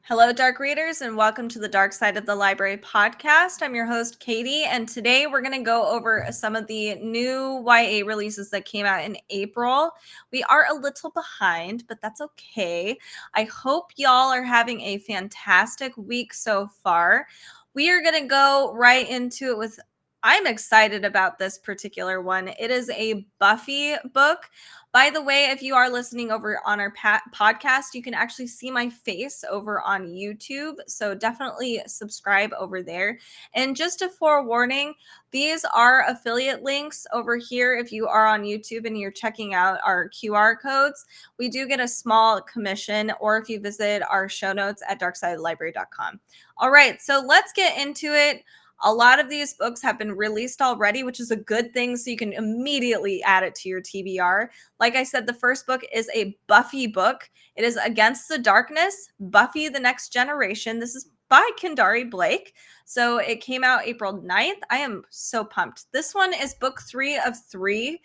Hello, Dark Readers, and welcome to the Dark Side of the Library podcast. I'm your host, Katie, and today we're going to go over some of the new YA releases that came out in April. We are a little behind, but that's okay. I hope y'all are having a fantastic week so far. We are going to go right into it with I'm excited about this particular one. It is a Buffy book. By the way, if you are listening over on our podcast, you can actually see my face over on YouTube. So definitely subscribe over there. And just a forewarning, these are affiliate links over here. If you are on YouTube and you're checking out our QR codes, we do get a small commission, or if you visit our show notes at darksideofthelibrary.com. All right, so let's get into it. A lot of these books have been released already, which is a good thing, so you can immediately add it to your TBR. Like I said, the first book is a Buffy book. It is Against the Darkness, Buffy the Next Generation. This is by Kendare Blake. So it came out April 9th. I am so pumped. This one is book 3 of 3.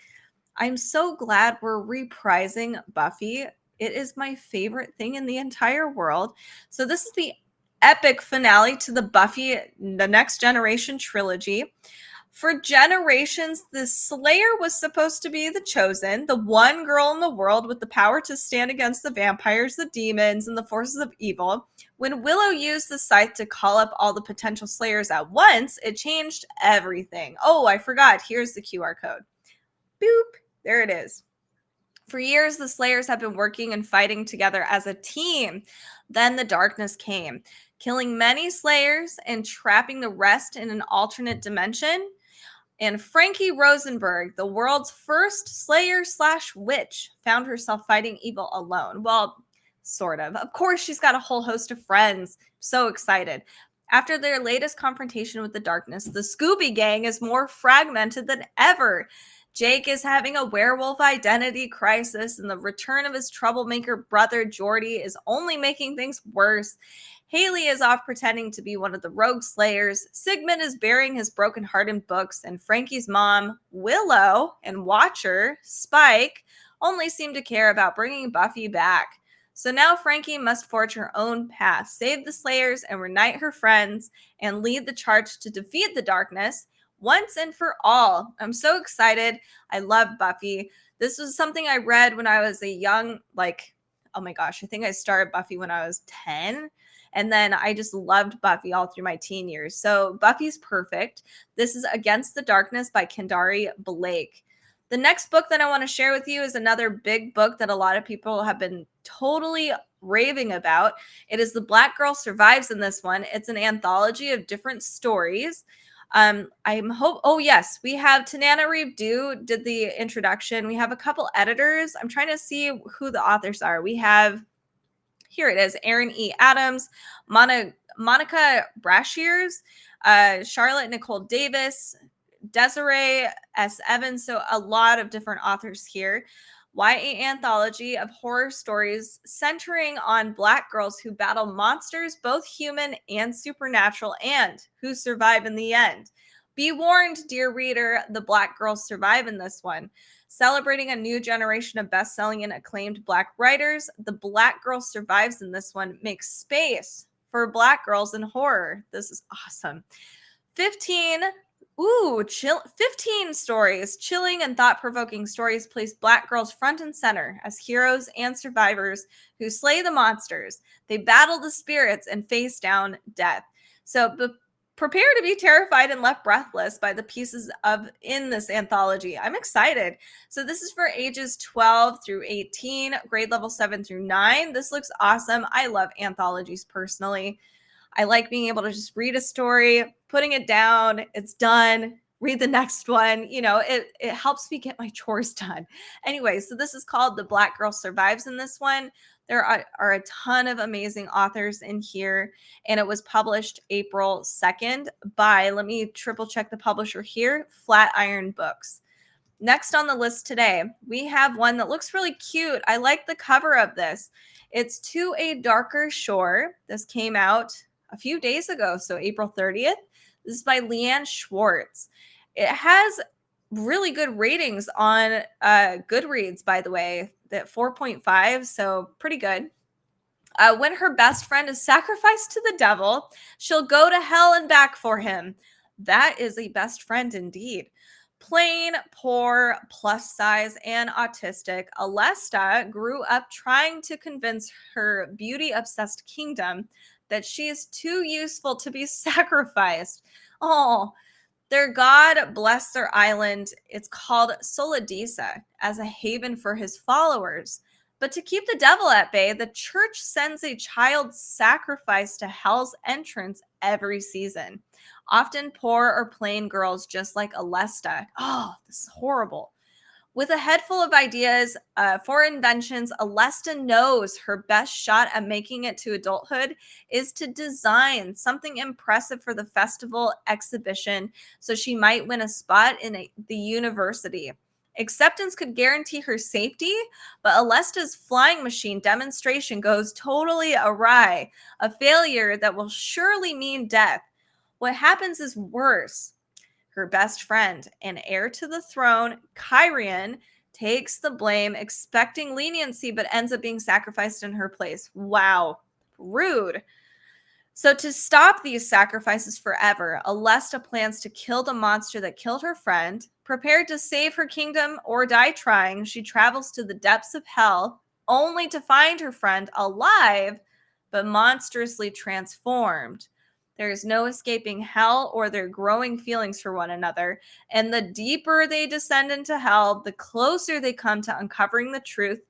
I'm so glad we're reprising Buffy. It is my favorite thing in the entire world. So this is the epic finale to the Buffy the Next Generation trilogy. For generations, the Slayer was supposed to be the chosen, the one girl in the world with the power to stand against the vampires, the demons, and the forces of evil. When Willow used the scythe to call up all the potential Slayers at once, it changed everything. Oh, I forgot. Here's the QR code. Boop. There it is. For years, the Slayers have been working and fighting together as a team. Then the darkness came, killing many Slayers and trapping the rest in an alternate dimension. And Frankie Rosenberg, the world's first Slayer/witch, found herself fighting evil alone. Well, sort of. Of course, she's got a whole host of friends. So excited. After their latest confrontation with the darkness, the Scooby Gang is more fragmented than ever. Jake is having a werewolf identity crisis, and the return of his troublemaker brother Jordy is only making things worse. Haley is off pretending to be one of the rogue Slayers. Sigmund is burying his broken heart in books, and Frankie's mom, Willow, and Watcher, Spike, only seem to care about bringing Buffy back. So now Frankie must forge her own path, save the Slayers, and reunite her friends, and lead the charge to defeat the darkness once and for all. I'm so excited. I love Buffy. This was something I read when I was a young, oh my gosh, I think I started Buffy when I was 10. And then I just loved Buffy all through my teen years. So Buffy's perfect. This is Against the Darkness by Kendare Blake. The next book that I want to share with you is another big book that a lot of people have been totally raving about. It is The Black Girl Survives in this one. It's an anthology of different stories. Oh yes, we have Tananarive did the introduction. We have a couple editors. I'm trying to see who the authors are. We have, here it is, Aaron E. Adams, Monica Brashears, Charlotte Nicole Davis, Desiree S. Evans. So a lot of different authors here. YA anthology of horror stories centering on Black girls who battle monsters, both human and supernatural, and who survive in the end. Be warned, dear reader, the Black girls survive in this one. Celebrating a new generation of best-selling and acclaimed Black writers, the Black girl survives in this one makes space for Black girls in horror. This is awesome. 15 stories, chilling and thought-provoking stories place Black girls front and center as heroes and survivors who slay the monsters. They battle the spirits and face down death. So prepare to be terrified and left breathless by the pieces in this anthology. I'm excited. So this is for ages 12 through 18, grade level 7 through 9. This looks awesome. I love anthologies personally. I like being able to just read a story, putting it down, it's done, read the next one. You know, it helps me get my chores done. Anyway, so this is called The Black Girl Survives in this one. There are a ton of amazing authors in here, and it was published April 2nd by, let me triple check the publisher here, Flatiron Books. Next on the list today, we have one that looks really cute. I like the cover of this. It's To a Darker Shore. This came out a few days ago, so April 30th. This is by Leanne Schwartz. It has really good ratings on Goodreads, by the way, that 4.5, so pretty good. When her best friend is sacrificed to the devil, she'll go to hell and back for him. That is a best friend indeed. Plain, poor, plus size, and autistic, Alesta grew up trying to convince her beauty-obsessed kingdom that she is too useful to be sacrificed. Oh, their god blessed their island. It's called Soladisa as a haven for his followers. But to keep the devil at bay, the church sends a child sacrifice to hell's entrance every season. Often poor or plain girls just like Alesta. Oh, this is horrible. With a head full of ideas for inventions, Alesta knows her best shot at making it to adulthood is to design something impressive for the festival exhibition so she might win a spot in the university. Acceptance could guarantee her safety, but Alesta's flying machine demonstration goes totally awry, a failure that will surely mean death. What happens is worse. Her best friend and heir to the throne, Kyrian, takes the blame, expecting leniency, but ends up being sacrificed in her place. Wow, rude. So to stop these sacrifices forever, Alesta plans to kill the monster that killed her friend. Prepared to save her kingdom or die trying, she travels to the depths of hell, only to find her friend alive, but monstrously transformed. There is no escaping hell or their growing feelings for one another. And the deeper they descend into hell, the closer they come to uncovering the truth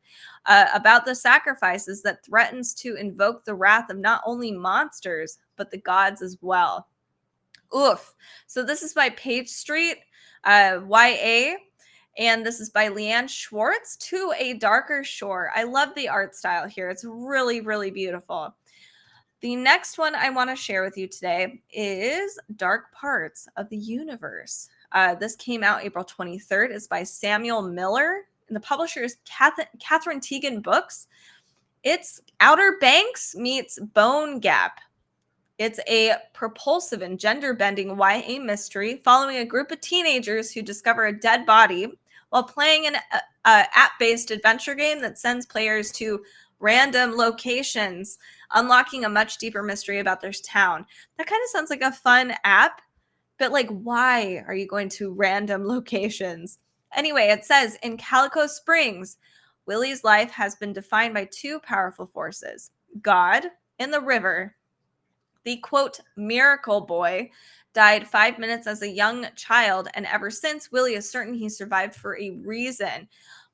about the sacrifices that threatens to invoke the wrath of not only monsters, but the gods as well. Oof. So this is by Page Street, YA. And this is by Leanne Schwartz, To a Darker Shore. I love the art style here. It's really, really beautiful. The next one I want to share with you today is Dark Parts of the Universe. This came out April 23rd. It's by Samuel Miller, and the publisher is Catherine Teagan Books. It's Outer Banks meets Bone Gap. It's a propulsive and gender-bending YA mystery following a group of teenagers who discover a dead body while playing an app-based adventure game that sends players to random locations, unlocking a much deeper mystery about their town. That kind of sounds like a fun app, but like, why are you going to random locations? Anyway, it says, in Calico Springs, Willie's life has been defined by two powerful forces, God and the river. The, quote, miracle boy died 5 minutes as a young child, and ever since, Willie is certain he survived for a reason.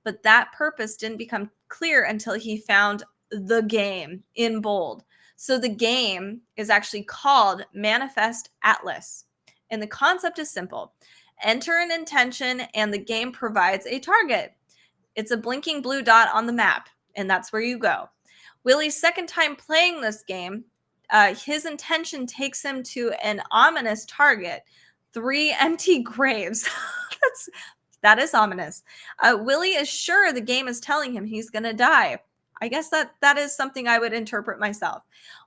But that purpose didn't become clear until he found the game in bold. So the game is actually called Manifest Atlas. And the concept is simple. Enter an intention, and the game provides a target. It's a blinking blue dot on the map, and that's where you go. Willie's second time playing this game, his intention takes him to an ominous target, 3 empty graves. That is ominous. Willie is sure the game is telling him he's going to die. I guess that is something I would interpret myself.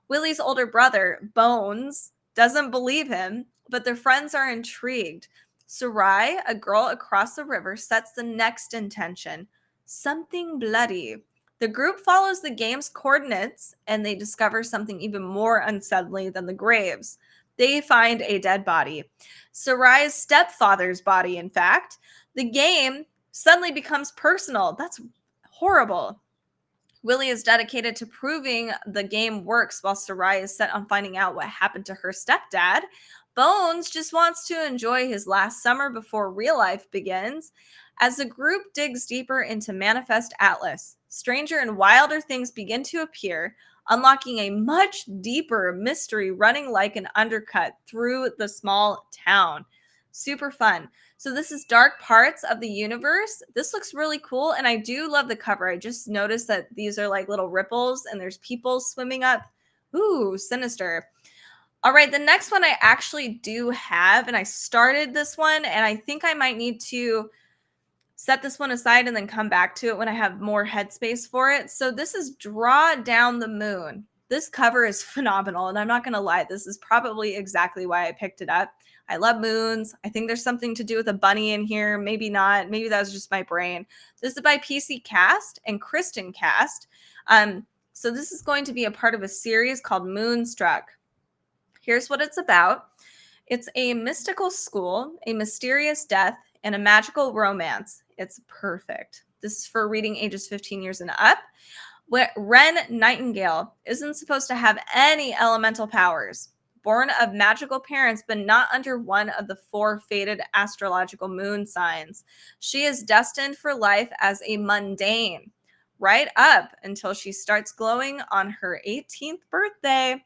Willie's older brother, Bones, doesn't believe him, but their friends are intrigued. Sarai, a girl across the river, sets the next intention, something bloody. The group follows the game's coordinates, and they discover something even more unsettling than the graves. They find a dead body. Sarai's stepfather's body, in fact. The game suddenly becomes personal. That's horrible. Willie is dedicated to proving the game works while Sarai is set on finding out what happened to her stepdad. Bones just wants to enjoy his last summer before real life begins. As the group digs deeper into Manifest Atlas, stranger and wilder things begin to appear, unlocking a much deeper mystery running like an undercut through the small town. Super fun. So this is Dark Parts of the Universe. This looks really cool, and I do love the cover. I just noticed that these are like little ripples, and there's people swimming up. Ooh, sinister. All right, the next one I actually do have, and I started this one, and I think I might need to set this one aside and then come back to it when I have more headspace for it. So this is Draw Down the Moon. This cover is phenomenal, and I'm not going to lie, this is probably exactly why I picked it up. I love moons. I think there's something to do with a bunny in here. Maybe not. Maybe that was just my brain. This is by PC Cast and Kristin Cast. So this is going to be a part of a series called Moonstruck. Here's what it's about. It's a mystical school, a mysterious death, and a magical romance. It's perfect. This is for reading ages 15 years and up. Wren Nightingale isn't supposed to have any elemental powers. Born of magical parents, but not under one of the 4 fated astrological moon signs. She is destined for life as a mundane, right up until she starts glowing on her 18th birthday.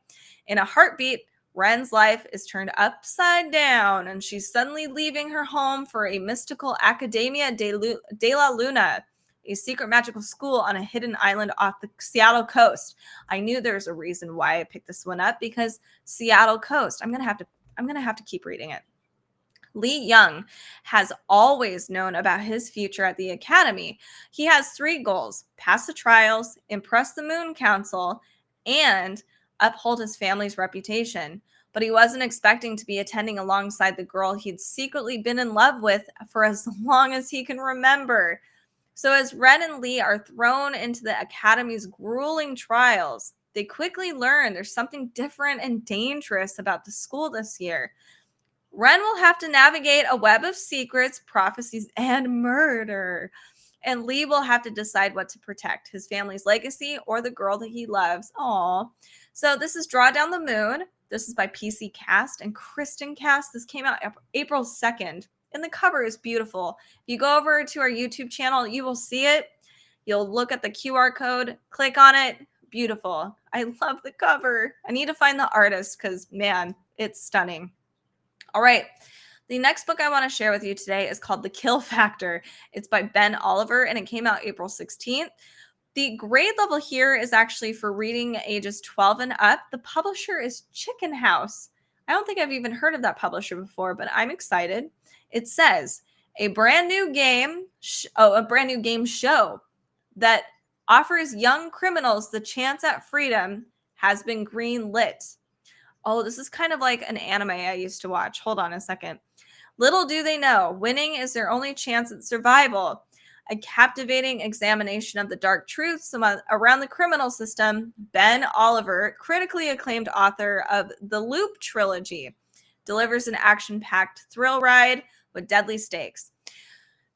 In a heartbeat, Wren's life is turned upside down, and she's suddenly leaving her home for a mystical Academia de la Luna, a secret magical school on a hidden island off the Seattle coast. I knew there was a reason why I picked this one up, because Seattle coast. I'm gonna have to keep reading it. Lee Young has always known about his future at the academy. He has 3 goals: pass the trials, impress the Moon Council, and uphold his family's reputation. But he wasn't expecting to be attending alongside the girl he'd secretly been in love with for as long as he can remember. So as Ren and Lee are thrown into the academy's grueling trials, they quickly learn there's something different and dangerous about the school this year. Ren will have to navigate a web of secrets, prophecies, and murder. And Lee will have to decide what to protect, his family's legacy or the girl that he loves. Aww. So this is Draw Down the Moon. This is by PC Cast and Kristin Cast. This came out April 2nd. And the cover is beautiful. If you go over to our YouTube channel, you will see it. You'll look at the QR code, click on it. Beautiful. I love the cover. I need to find the artist because, man, it's stunning. All right. The next book I want to share with you today is called The Kill Factor. It's by Ben Oliver, and it came out April 16th. The grade level here is actually for reading ages 12 and up. The publisher is Chicken House. I don't think I've even heard of that publisher before, but I'm excited. It says a brand new game show that offers young criminals the chance at freedom has been green-lit. Oh, this is kind of like an anime I used to watch. Hold on a second. Little do they know, winning is their only chance at survival. A captivating examination of the dark truths around the criminal system, Ben Oliver, critically acclaimed author of the Loop trilogy, delivers an action-packed thrill ride with deadly stakes.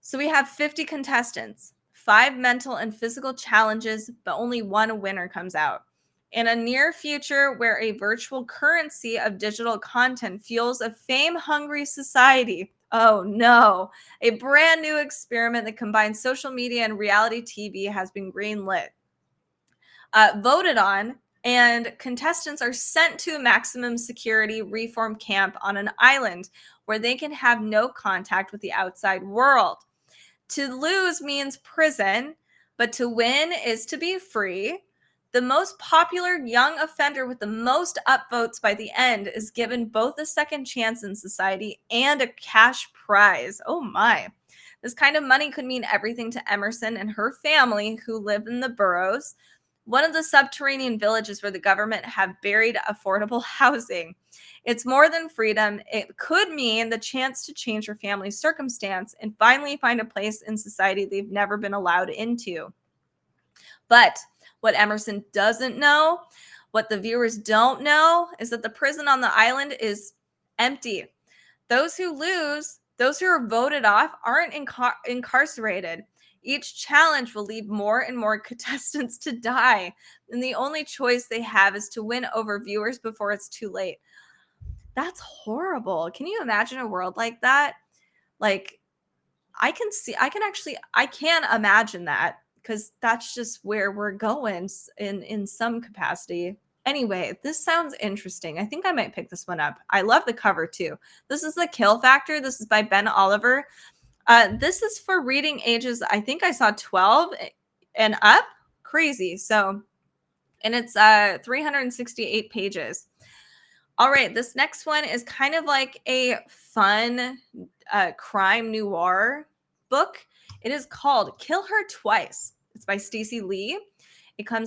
So we have 50 contestants, 5 mental and physical challenges, but only 1 winner comes out. In a near future where a virtual currency of digital content fuels a fame-hungry society. Oh no, a brand new experiment that combines social media and reality TV has been greenlit. Voted on, and contestants are sent to a maximum security reform camp on an island where they can have no contact with the outside world. To lose means prison, but to win is to be free. The most popular young offender with the most upvotes by the end is given both a second chance in society and a cash prize. Oh my. This kind of money could mean everything to Emerson and her family who live in the boroughs, one of the subterranean villages where the government have buried affordable housing. It's more than freedom. It could mean the chance to change her family's circumstance and finally find a place in society they've never been allowed into. But what Emerson doesn't know, what the viewers don't know, is that the prison on the island is empty. Those who lose, those who are voted off, aren't incarcerated. Each challenge will leave more and more contestants to die. And the only choice they have is to win over viewers before it's too late. That's horrible. Can you imagine a world like that? Like, I can imagine that, because that's just where we're going in some capacity. Anyway, this sounds interesting. I think I might pick this one up. I love the cover too. This is The Kill Factor. This is by Ben Oliver. This is for reading ages, I think I saw 12 and up. Crazy. So, and it's 368 pages. All right, this next one is kind of like a fun crime noir book. It is called Kill Her Twice. It's by Stacey Lee. It came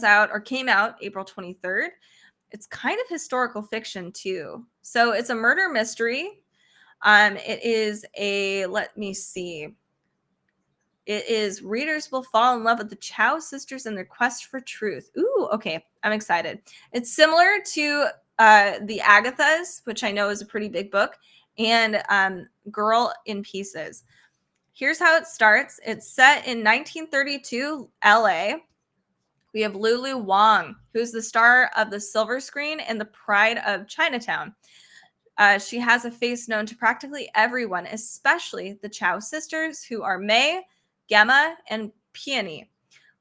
out April 23rd. It's kind of historical fiction too. So it's a murder mystery. It is let me see. It is readers will fall in love with the Chow sisters and their quest for truth. Ooh, okay. I'm excited. It's similar to the Agathas, which I know is a pretty big book, and Girl in Pieces. Here's how it starts. It's set in 1932 LA. We have Lulu Wang, who's the star of The Silver Screen and the pride of Chinatown. She has a face known to practically everyone, especially the Chow sisters, who are Mei, Gemma, and Peony,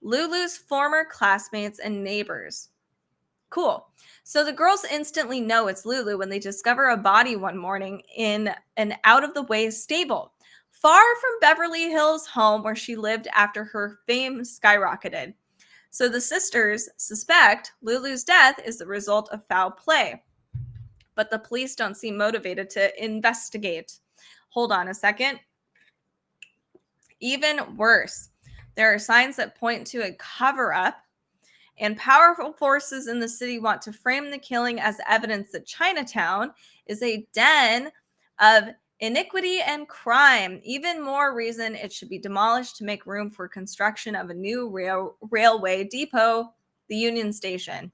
Lulu's former classmates and neighbors. Cool. So the girls instantly know it's Lulu when they discover a body one morning in an out-of-the-way stable, far from Beverly Hills' home where she lived after her fame skyrocketed. So the sisters suspect Lulu's death is the result of foul play, but the police don't seem motivated to investigate. Hold on a second. Even worse, there are signs that point to a cover-up, and powerful forces in the city want to frame the killing as evidence that Chinatown is a den of iniquity and crime. Even more reason it should be demolished to make room for construction of a new railway depot, the Union Station.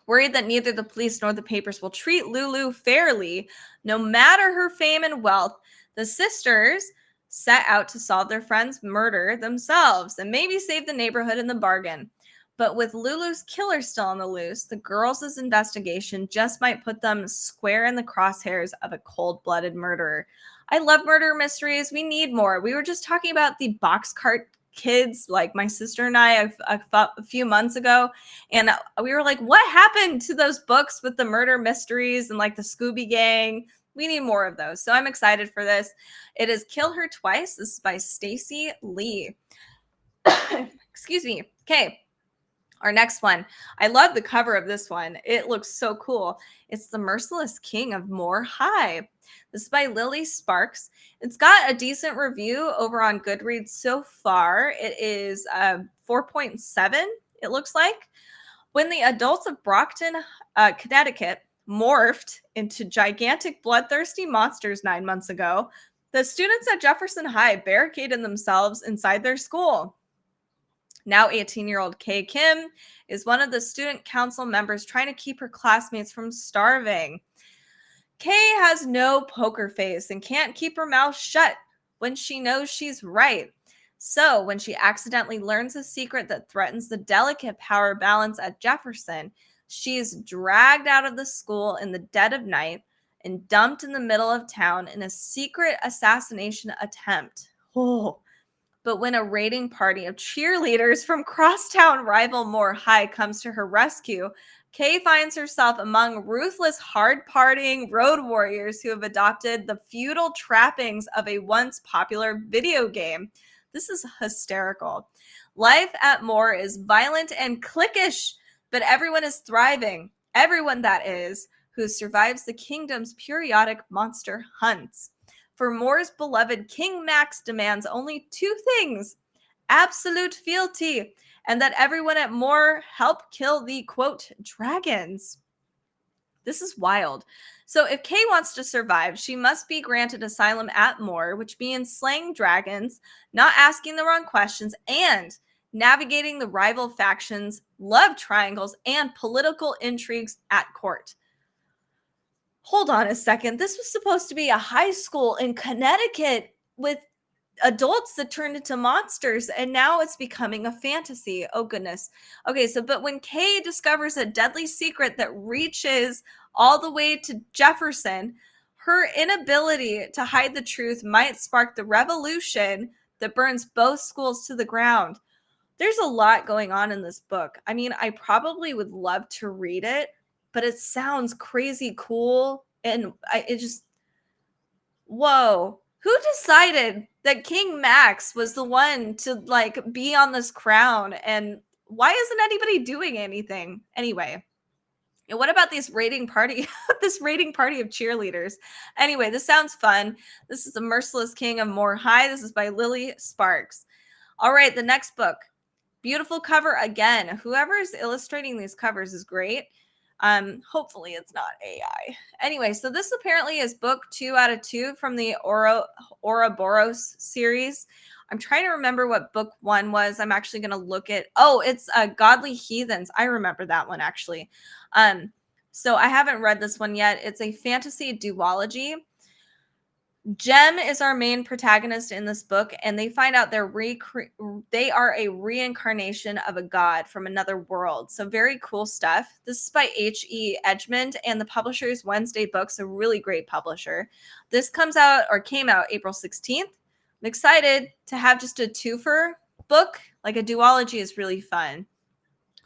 Worried that neither the police nor the papers will treat Lulu fairly, no matter her fame and wealth, the sisters set out to solve their friend's murder themselves and maybe save the neighborhood in the bargain. But with Lulu's killer still on the loose, the girls' investigation just might put them square in the crosshairs of a cold-blooded murderer. I love murder mysteries. We need more. We were just talking about the boxcar kids, like my sister and I, a few months ago, and we were like, what happened to those books with the murder mysteries and like the Scooby Gang? We need more of those. So I'm excited for this. It is Kill Her Twice. This is by Stacey Lee. Excuse me. Okay. Our next one. I love the cover of this one. It looks so cool. It's The Merciless King of Moor High. This is by Lily Sparks. It's got a decent review over on Goodreads so far. It is 4.7, it looks like. When the adults of Brockton, Connecticut morphed into gigantic bloodthirsty monsters 9 months ago, the students at Jefferson High barricaded themselves inside their school. Now 18-year-old Kay Kim is one of the student council members trying to keep her classmates from starving. Kay has no poker face and can't keep her mouth shut when she knows she's right. So when she accidentally learns a secret that threatens the delicate power balance at Jefferson, she's dragged out of the school in the dead of night and dumped in the middle of town in a secret assassination attempt. Oh. But when a raiding party of cheerleaders from crosstown rival Moor High comes to her rescue, Kay finds herself among ruthless, hard-partying road warriors who have adopted the feudal trappings of a once popular video game. This is hysterical. Life at Moor is violent and cliquish, but everyone is thriving. Everyone, that is, who survives the kingdom's periodic monster hunts. For Moor's beloved King Max demands only two things: absolute fealty, and that everyone at Moor help kill the, quote, dragons. This is wild. So if Kay wants to survive, she must be granted asylum at Moor, which means slaying dragons, not asking the wrong questions, and navigating the rival factions, love triangles, and political intrigues at court. Hold on a second. This was supposed to be a high school in Connecticut with adults that turned into monsters, and now it's becoming a fantasy. Oh, goodness. Okay, so but when Kay discovers a deadly secret that reaches all the way to Jefferson, her inability to hide the truth might spark the revolution that burns both schools to the ground. There's a lot going on in this book. I mean, I probably would love to read it, but it sounds crazy cool. And it just, whoa. Who decided that King Max was the one to like be on this crown? And why isn't anybody doing anything? Anyway, and what about this raiding party of cheerleaders? Anyway, this sounds fun. This is The Merciless King of Moor High. This is by Lily Sparks. All right, the next book. Beautiful cover again. Whoever is illustrating these covers is great. Hopefully it's not AI. Anyway, so this apparently is book 2 out of 2 from the Ouroboros series. I'm trying to remember what book 1 was. I'm actually going to look at, it's Godly Heathens. I remember that one actually. So I haven't read this one yet. It's a fantasy duology. Jem is our main protagonist in this book, and they find out they are a reincarnation of a god from another world. So very cool stuff. This is by H.E. Edgmon, and the publisher is Wednesday Books, a really great publisher. This came out April 16th. I'm excited to have just a twofer book. Like a duology is really fun.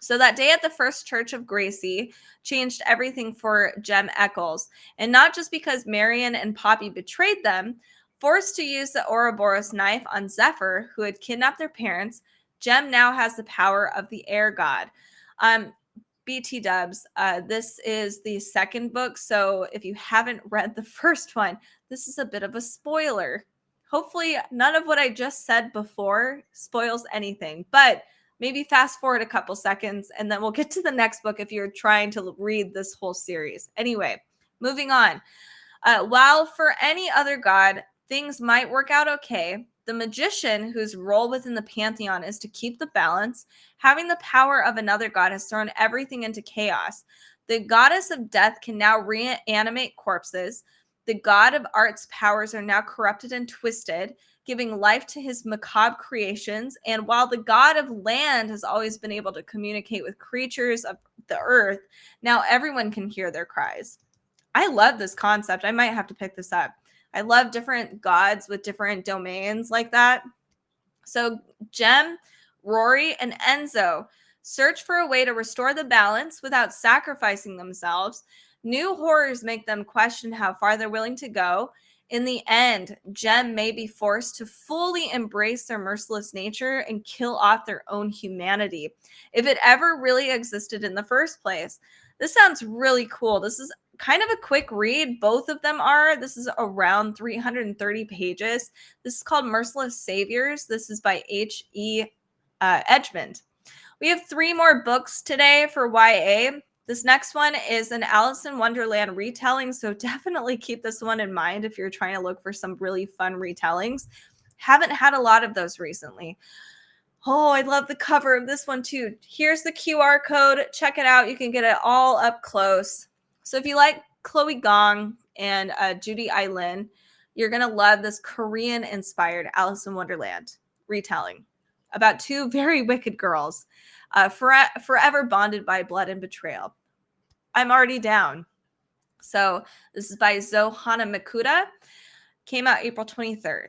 So that day at the First Church of Gracie changed everything for Jem Eccles. And not just because Marion and Poppy betrayed them. Forced to use the Ouroboros knife on Zephyr, who had kidnapped their parents, Jem now has the power of the air god. BT dubs, this is the second book. So if you haven't read the first one, this is a bit of a spoiler. Hopefully none of what I just said before spoils anything, but maybe fast forward a couple seconds and then we'll get to the next book if you're trying to read this whole series. Anyway, moving on. While for any other god, things might work out okay, the magician, whose role within the pantheon is to keep the balance, having the power of another god has thrown everything into chaos. The goddess of death can now reanimate corpses. The god of art's powers are now corrupted and twisted, giving life to his macabre creations. And while the god of land has always been able to communicate with creatures of the earth, now everyone can hear their cries. I love this concept. I might have to pick this up. I love different gods with different domains like that. So Jem, Rory, and Enzo search for a way to restore the balance without sacrificing themselves. New horrors make them question how far they're willing to go. In the end, Jem may be forced to fully embrace their merciless nature and kill off their own humanity, if it ever really existed in the first place. This sounds really cool. This is kind of a quick read. Both of them are. This is around 330 pages. This is called Merciless Saviors. This is by H.E. Edgmon. We have 3 more books today for YA. This next one is an Alice in Wonderland retelling, so definitely keep this one in mind if you're trying to look for some really fun retellings. Haven't had a lot of those recently. Oh, I love the cover of this one too. Here's the QR code. Check it out. You can get it all up close. So if you like Chloe Gong and Judy Aylin, you're going to love this Korean-inspired Alice in Wonderland retelling about 2 very wicked girls, forever bonded by blood and betrayal. I'm already down. So this is by Hana Mikuta. Came out April 23rd.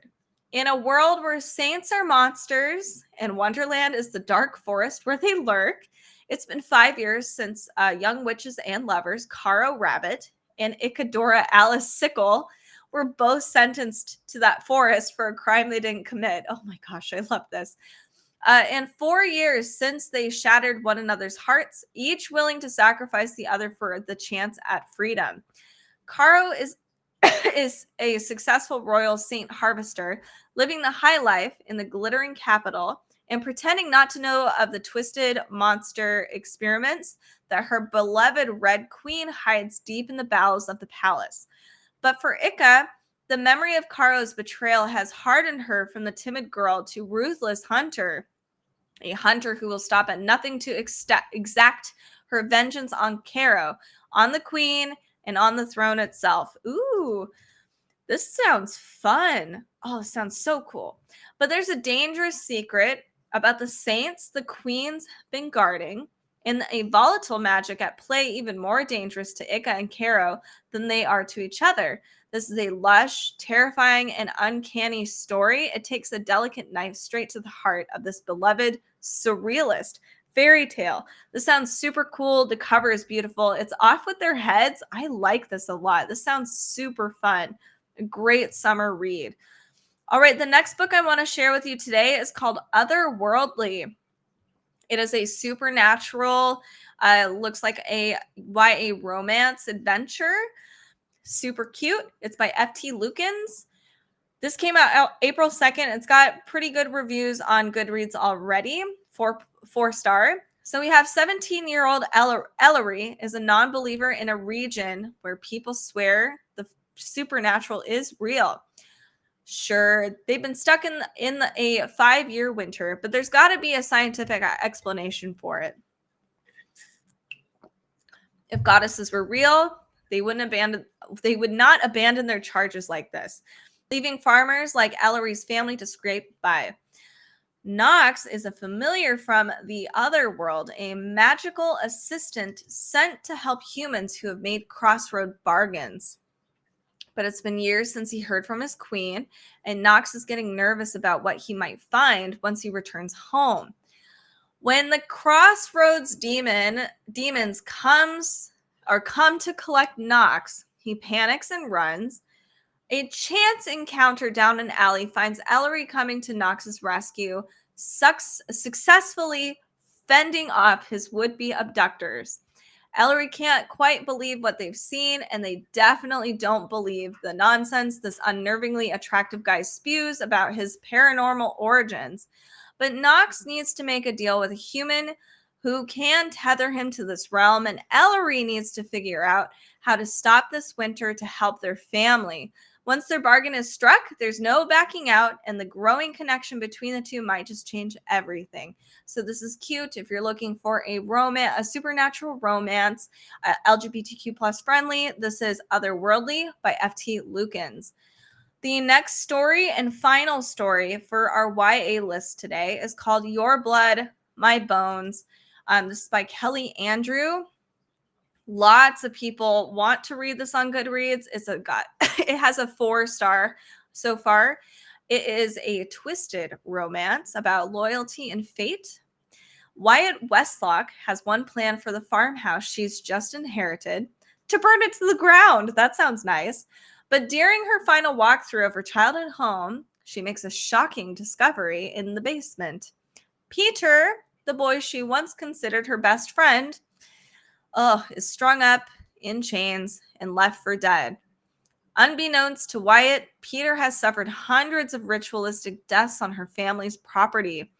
In a world where saints are monsters and Wonderland is the dark forest where they lurk, it's been 5 years since young witches and lovers, Caro Rabbit and Isadora Alice Sickle, were both sentenced to that forest for a crime they didn't commit. Oh my gosh, I love this. And 4 years since they shattered one another's hearts, each willing to sacrifice the other for the chance at freedom. Caro is a successful royal saint harvester, living the high life in the glittering capital and pretending not to know of the twisted monster experiments that her beloved Red Queen hides deep in the bowels of the palace. But for Ika, the memory of Caro's betrayal has hardened her from the timid girl to ruthless hunter, a hunter who will stop at nothing to exact her vengeance on Caro, on the queen, and on the throne itself. Ooh, this sounds fun. Oh, this sounds so cool. But there's a dangerous secret about the saints the queen's been guarding, and a volatile magic at play even more dangerous to Ika and Caro than they are to each other. This is a lush, terrifying, and uncanny story. It takes a delicate knife straight to the heart of this beloved surrealist fairy tale. This sounds super cool. The cover is beautiful. It's off with their heads. I like this a lot. This sounds super fun. A great summer read. All right, the next book I want to share with you today is called Otherworldly. It is a supernatural, looks like a YA romance adventure. Super cute. It's by F.T. Lukens. This came out April 2nd. It's got pretty good reviews on Goodreads already. 4 star. So we have 17-year-old Ellery is a non-believer in a region where people swear the supernatural is real. Sure, they've been stuck in a 5-year winter, but there's got to be a scientific explanation for it. If goddesses were real, they would not abandon their charges like this, leaving farmers like Ellery's family to scrape by. Nox is a familiar from the Otherworld, a magical assistant sent to help humans who have made crossroad bargains. But it's been years since he heard from his queen, and Nox is getting nervous about what he might find once he returns home. When the crossroads demons come to collect Nox, he panics and runs. A chance encounter down an alley finds Ellery coming to Nox's rescue, successfully fending off his would-be abductors. Ellery can't quite believe what they've seen, and they definitely don't believe the nonsense this unnervingly attractive guy spews about his paranormal origins. But Nox needs to make a deal with a human who can tether him to this realm, and Ellery needs to figure out how to stop this winter to help their family. Once their bargain is struck, there's no backing out, and the growing connection between the two might just change everything. So this is cute if you're looking for a supernatural romance, LGBTQ plus friendly. This is Otherworldly by FT Lukens. The next story and final story for our YA list today is called Your Blood, My Bones. This is by Kelly Andrew. Lots of people want to read this on Goodreads. It has a 4-star so far. It is a twisted romance about loyalty and fate. Wyatt Westlock has one plan for the farmhouse she's just inherited: to burn it to the ground. That sounds nice. But during her final walkthrough of her childhood home, she makes a shocking discovery in the basement. Peter, the boy she once considered her best friend, is strung up in chains and left for dead. Unbeknownst to Wyatt, Peter has suffered hundreds of ritualistic deaths on her family's property.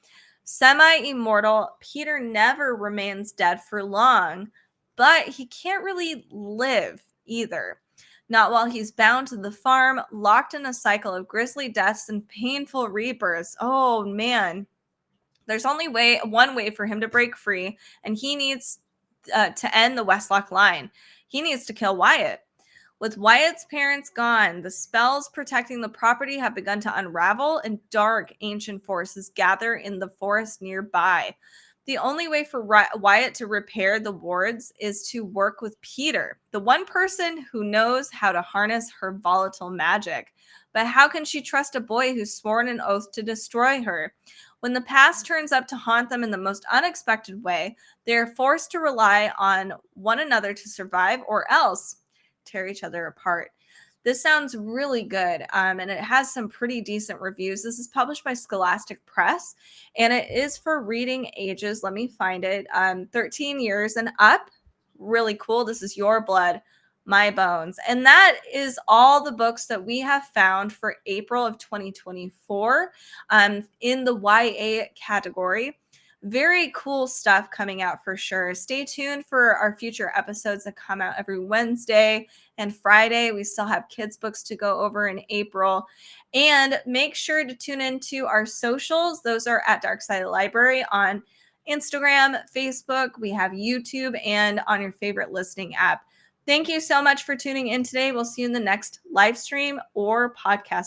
Semi-immortal, Peter never remains dead for long, but he can't really live either. Not while he's bound to the farm, locked in a cycle of grisly deaths and painful rebirths. Oh, man. There's only one way for him to break free, and he needs to end the Westlock line. He needs to kill Wyatt. With Wyatt's parents gone, the spells protecting the property have begun to unravel, and dark ancient forces gather in the forest nearby. The only way for Wyatt to repair the wards is to work with Peter, the one person who knows how to harness her volatile magic. But how can she trust a boy who's sworn an oath to destroy her? When the past turns up to haunt them in the most unexpected way, they are forced to rely on one another to survive, or else tear each other apart. This sounds really good, and it has some pretty decent reviews. This is published by Scholastic Press, and it is for reading ages. Let me find it. 13 years and up. Really cool. This is Your Blood, My Bones. And that is all the books that we have found for April of 2024 in the YA category. Very cool stuff coming out for sure. Stay tuned for our future episodes that come out every Wednesday and Friday. We still have kids' books to go over in April. And make sure to tune into our socials. Those are at Dark Side of the Library on Instagram, Facebook. We have YouTube and on your favorite listening app. Thank you so much for tuning in today. We'll see you in the next live stream or podcast